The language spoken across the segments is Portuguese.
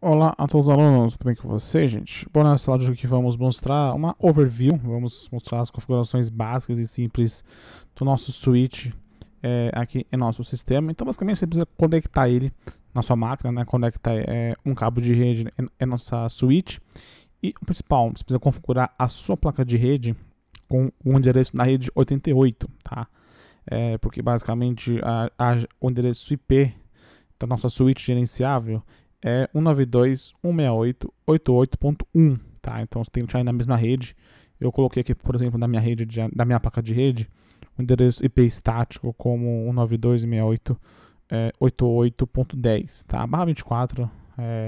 Olá a todos os alunos, tudo bem com vocês, gente? Bom, nessa aula de hoje aqui vamos mostrar uma overview, vamos mostrar as configurações básicas e simples do nosso switch aqui em nosso sistema. Então, basicamente, você precisa conectar ele na sua máquina, né? Conectar um cabo de rede em nossa switch. E o principal, você precisa configurar a sua placa de rede com o endereço na rede 88, tá? Porque basicamente o endereço IP da nossa switch gerenciável é 192.168.88.1, tá? Então você tem que deixar aí na mesma rede. Eu coloquei aqui, por exemplo, na minha rede da minha placa de rede, o endereço IP estático como 192.168.88.10, tá? Barra 24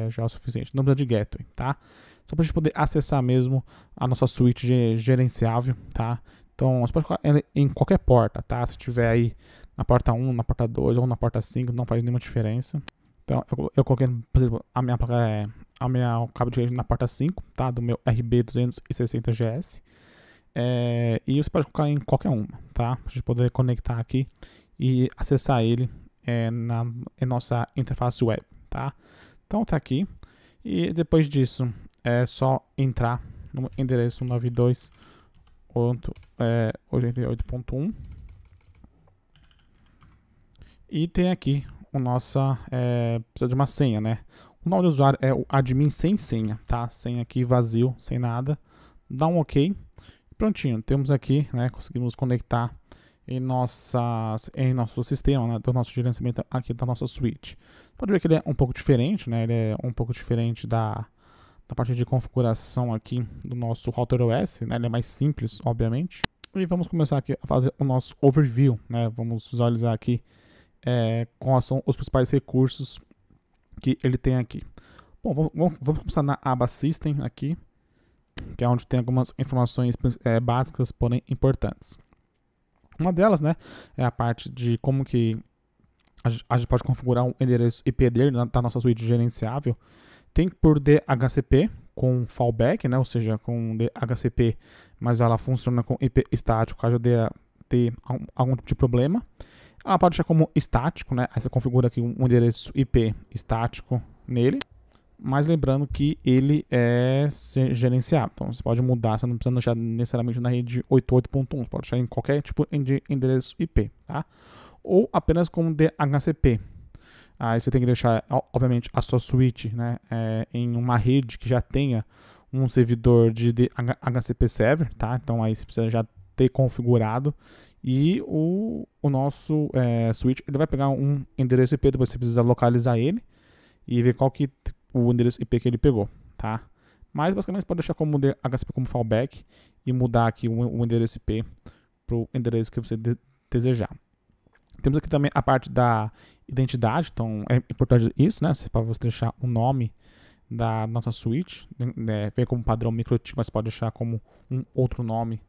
já é o suficiente, não precisa de gateway, tá? Só para a gente poder acessar mesmo a nossa switch gerenciável, tá? Então você pode colocar ela em qualquer porta, tá? Se tiver aí na porta 1, na porta 2 ou na porta 5, não faz nenhuma diferença. Então, eu coloquei, por exemplo, a minha cabo de rede na porta 5, tá? Do meu RB260GS. E você pode colocar em qualquer uma, tá? Para a gente poder conectar aqui e acessar ele em nossa interface web, tá? Então, tá aqui. E depois disso, é só entrar no endereço 92.88.1 e tem aqui precisa de uma senha, né? O nome do usuário é o admin sem senha, tá? Senha aqui vazio, sem nada. Dá um OK. Prontinho, temos aqui, né? Conseguimos conectar em nosso sistema, né? Do nosso gerenciamento aqui da nossa switch. Pode ver que ele é um pouco diferente, né? Ele é um pouco diferente da parte de configuração aqui do nosso router OS, né? Ele é mais simples, obviamente. E vamos começar aqui a fazer o nosso overview, né? Vamos visualizar aqui quais são os principais recursos que ele tem aqui. Bom, vamos começar na aba System aqui, que é onde tem algumas informações básicas, porém importantes. Uma delas, né, é a parte de como que a gente pode configurar um endereço IP dele da nossa suíte gerenciável. Tem por DHCP com fallback, né, ou seja, com DHCP, mas ela funciona com IP estático, caso dê ter algum tipo de problema. Ela pode deixar como estático, né? Aí você configura aqui um endereço IP estático nele, mas lembrando que ele é gerenciável. Então você pode mudar, você não precisa deixar necessariamente na rede 88.1, você pode deixar em qualquer tipo de endereço IP, tá? Ou apenas como DHCP. Aí você tem que deixar, obviamente, a sua switch, né, em uma rede que já tenha um servidor de DHCP server, tá? Então aí você precisa já ter configurado. E o nosso switch ele vai pegar um endereço IP, depois você precisa localizar ele e ver qual que o endereço IP que ele pegou, tá? Mas basicamente você pode deixar como DHCP como fallback e mudar aqui o endereço IP para o endereço que você desejar. Temos aqui também a parte da identidade, então é importante isso, né? Para você deixar o nome da nossa switch, né? Vem como padrão microchip, mas pode deixar como um outro nome.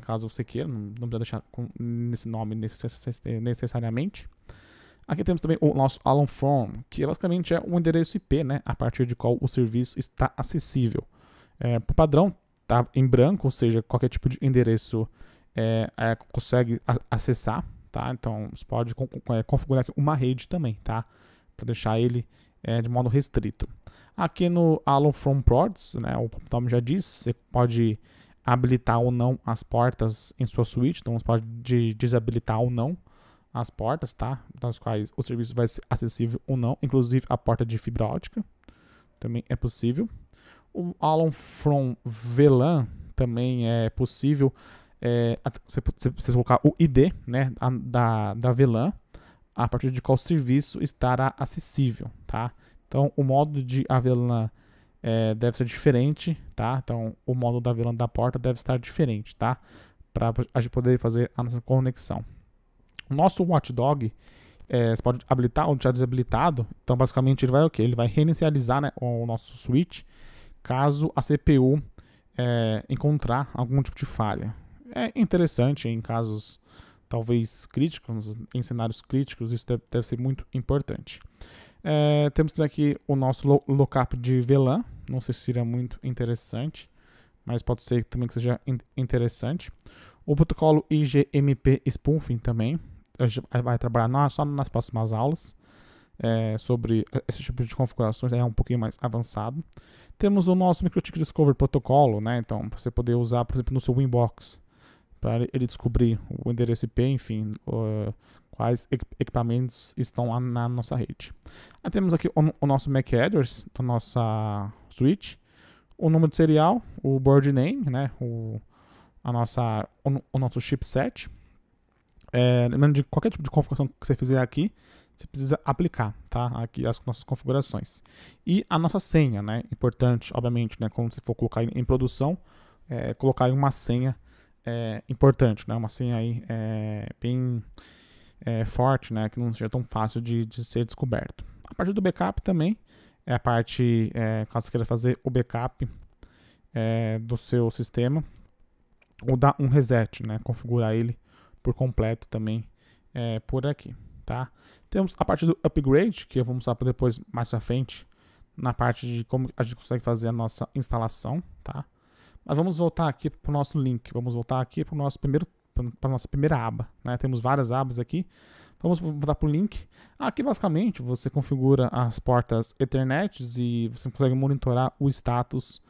Caso você queira, não precisa deixar nesse nome necessariamente. Aqui temos também o nosso Alan From, que basicamente é um endereço IP, né, a partir de qual o serviço está acessível. Por padrão, está em branco, ou seja, qualquer tipo de endereço consegue acessar, tá? Então você pode configurar aqui uma rede também, tá? Para deixar ele de modo restrito. Aqui no Alan From Ports, né, o nome já diz, você pode habilitar ou não as portas em sua switch, então você pode desabilitar ou não as portas, tá? Das quais o serviço vai ser acessível ou não, inclusive a porta de fibra ótica também é possível. O Alan From VLAN também é possível você colocar o ID, né, da VLAN, a partir de qual serviço estará acessível, tá? Então o modo de VLAN deve ser diferente, tá? Então, o módulo da VLAN da porta deve estar diferente, tá? Para a gente poder fazer a nossa conexão. O nosso Watchdog, você pode habilitar ou deixar desabilitado. Então, basicamente, ele vai o quê? Ele vai reinicializar, né, o nosso switch caso a CPU encontrar algum tipo de falha. É interessante em casos talvez críticos, em cenários críticos, isso deve ser muito importante. Temos também aqui o nosso lookup de VLAN. Não sei se seria muito interessante, mas pode ser também que seja interessante. O protocolo IGMP Spoofing também. A gente vai trabalhar só nas próximas aulas. sobre esse tipo de configurações, é um pouquinho mais avançado. Temos o nosso MikroTik Discovery protocolo, né? Então, para você poder usar, por exemplo, no seu Winbox, para ele descobrir o endereço IP, enfim, quais equipamentos estão lá na nossa rede. Aí temos aqui o nosso MAC address da nossa switch, o número de serial, o board name, né? O nosso chipset. Lembrando de qualquer tipo de configuração que você fizer aqui, você precisa aplicar, tá? Aqui as nossas configurações. E a nossa senha, né? Importante, obviamente, né? Quando você for colocar em produção, colocar aí uma senha importante, né? Uma senha aí bem forte, né? Que não seja tão fácil de ser descoberto. A parte do backup também é a parte, caso você queira fazer o backup do seu sistema, ou dar um reset, né? Configurar ele por completo também por aqui, tá? Temos a parte do upgrade, que eu vou mostrar depois, mais pra frente, na parte de como a gente consegue fazer a nossa instalação, tá? Mas vamos voltar aqui para o nosso link, vamos voltar aqui para a nossa primeira aba, né? Temos várias abas aqui, vamos voltar para o link. Aqui basicamente você configura as portas Ethernet e você consegue monitorar o status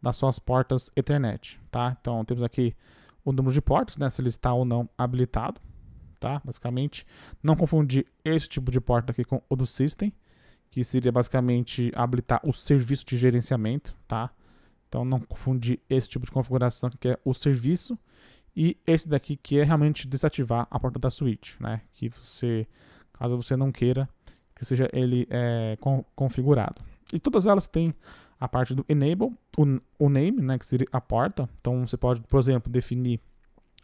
das suas portas Ethernet, tá? Então temos aqui o número de portas, né? Se ele está ou não habilitado, tá? Basicamente, não confundir esse tipo de porta aqui com o do System, que seria basicamente habilitar o serviço de gerenciamento, tá? Então não confundir esse tipo de configuração que é o serviço e esse daqui que é realmente desativar a porta da switch, né? Que você, caso você não queira que seja ele configurado. E todas elas têm a parte do enable, o name, né? Que seria a porta. Então você pode, por exemplo, definir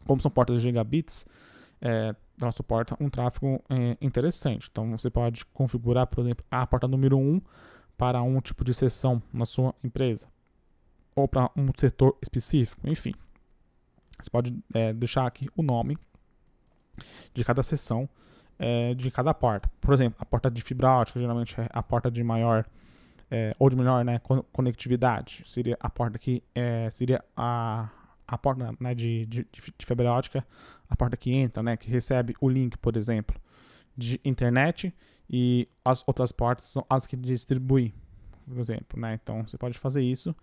como são portas de gigabits, ela suporta um tráfego interessante. Então você pode configurar, por exemplo, a porta número 1 para um tipo de sessão na sua empresa, ou para um setor específico, enfim. Você pode deixar aqui o nome de cada seção de cada porta. Por exemplo, a porta de fibra ótica geralmente é a porta de maior ou de melhor, né, conectividade. Seria a porta que seria a porta, né, de fibra ótica, a porta que entra, né, que recebe o link, por exemplo, de internet, e as outras portas são as que distribuem, por exemplo, né? Então você pode fazer isso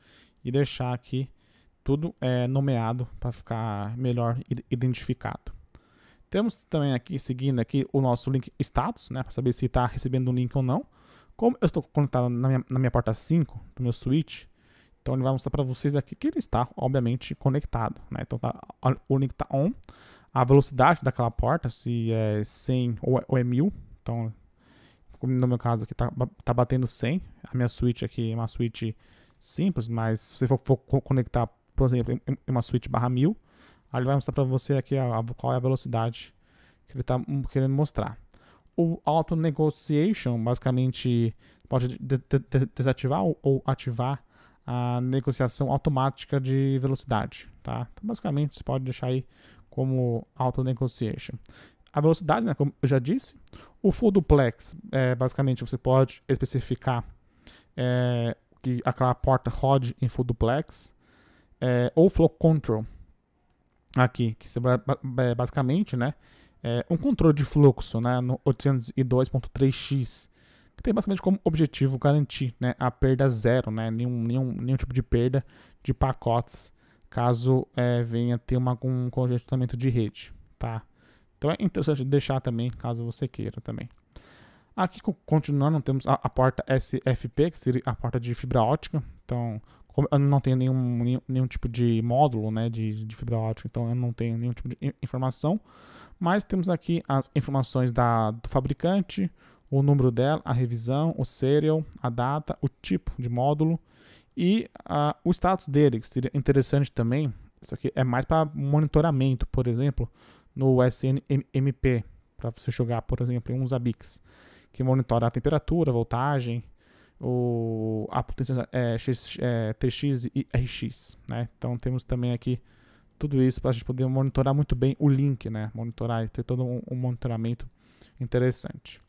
e deixar aqui tudo nomeado para ficar melhor identificado. Temos também aqui, seguindo aqui, o nosso link status, né, para saber se está recebendo um link ou não. Como eu estou conectado na minha porta 5 do meu switch, então ele vai mostrar para vocês aqui que ele está, obviamente, conectado, né? Então o link está on, a velocidade daquela porta, se é 100 ou é 1000, então no meu caso aqui tá batendo 100, a minha switch aqui é uma switch simples, mas se você for conectar, por exemplo, em uma switch /1000, aí ele vai mostrar para você aqui qual é a velocidade que ele está querendo mostrar. O Auto Negotiation basicamente pode desativar ou ativar a negociação automática de velocidade, tá? Então, basicamente você pode deixar aí como Auto Negotiation. A velocidade, né, como eu já disse. O Full Duplex, basicamente você pode especificar que aquela porta rode em Full Duplex, ou Flow Control aqui, que basicamente, né, um controle de fluxo, né, no 802.3x, que tem basicamente como objetivo garantir, né, a perda zero, né, nenhum tipo de perda de pacotes, caso venha ter um congestionamento de rede, tá? Então é interessante deixar também, caso você queira também. Aqui, continuando, temos a porta SFP, que seria a porta de fibra ótica. Então, como eu não tenho nenhum tipo de módulo, né, de fibra ótica, então eu não tenho nenhum tipo de informação. Mas temos aqui as informações do fabricante, o número dela, a revisão, o serial, a data, o tipo de módulo e o status dele, que seria interessante também. Isso aqui é mais para monitoramento, por exemplo, no SNMP, para você jogar, por exemplo, em um Zabbix, que monitora a temperatura, a voltagem, a potência TX e RX, né? Então temos também aqui tudo isso para a gente poder monitorar muito bem o link, né? Monitorar e ter todo um monitoramento interessante.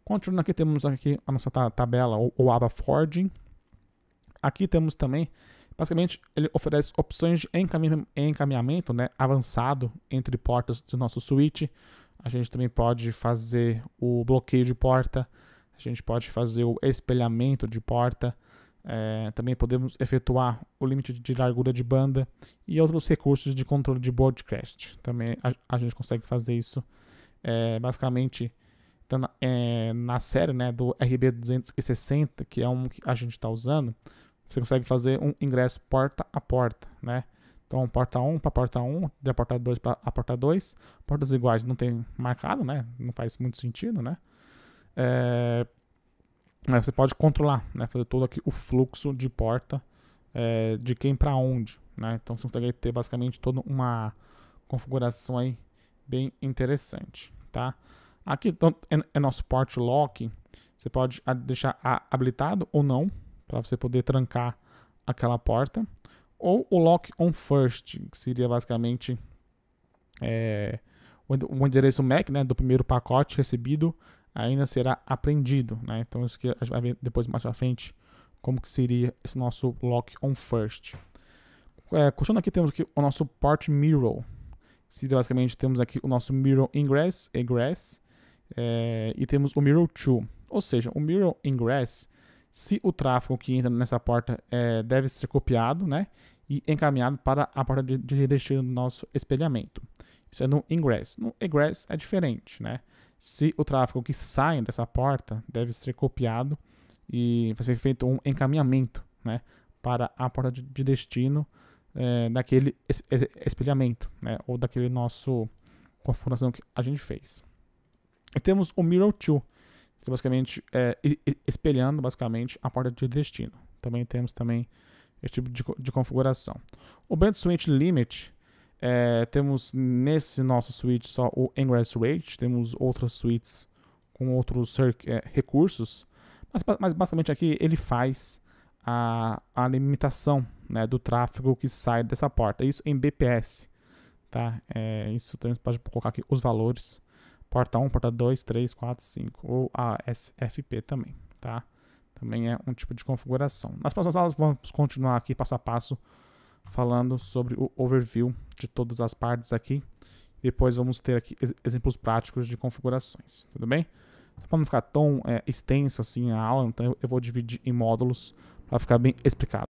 Continuando aqui, temos aqui a nossa tabela ou aba Forging. Aqui temos também, basicamente, ele oferece opções de encaminhamento, né, avançado entre portas do nosso switch. A gente também pode fazer o bloqueio de porta, a gente pode fazer o espelhamento de porta, também podemos efetuar o limite de largura de banda e outros recursos de controle de broadcast. Também a gente consegue fazer isso basicamente na série, né, do RB260, que é um que a gente está usando. Você consegue fazer um ingresso porta a porta, né? Então, porta 1 para porta 1, da porta 2 para a porta 2. Portas iguais não tem marcado, né? Não faz muito sentido, né? Você pode controlar, né? Fazer todo aqui o fluxo de porta de quem para onde, né? Então, você consegue ter basicamente toda uma configuração aí bem interessante, tá? Aqui então, é nosso port lock. Você pode deixar habilitado ou não, para você poder trancar aquela porta. Ou o lock on first, que seria basicamente o endereço MAC, né, do primeiro pacote recebido ainda será apreendido, né? Então isso que a gente vai ver depois mais pra frente como que seria esse nosso lock on first. Continuando aqui, temos aqui o nosso port mirror. Seria basicamente, temos aqui o nosso mirror ingress, egress, e temos o mirror to. Ou seja, o mirror ingress, se o tráfego que entra nessa porta deve ser copiado, né, e encaminhado para a porta de destino do nosso espelhamento. Isso é no ingress. No egress é diferente, né? Se o tráfego que sai dessa porta deve ser copiado e vai ser feito um encaminhamento, né, para a porta de destino daquele espelhamento, né, ou daquele nosso configuração que a gente fez. E temos o mirror to, basicamente espelhando basicamente a porta de destino. Também temos esse tipo de configuração. O band switch limit, temos nesse nosso switch só o ingress rate, temos outras suites com outros recursos, mas basicamente aqui ele faz a limitação, né, do tráfego que sai dessa porta, isso em BPS, tá? Isso também pode colocar aqui os valores, porta 1, porta 2, 3, 4, 5, ou a SFP também, tá? Também é um tipo de configuração. Nas próximas aulas vamos continuar aqui passo a passo falando sobre o overview de todas as partes aqui. Depois vamos ter aqui exemplos práticos de configurações, tudo bem? Para não ficar tão extenso assim a aula, então eu vou dividir em módulos para ficar bem explicado.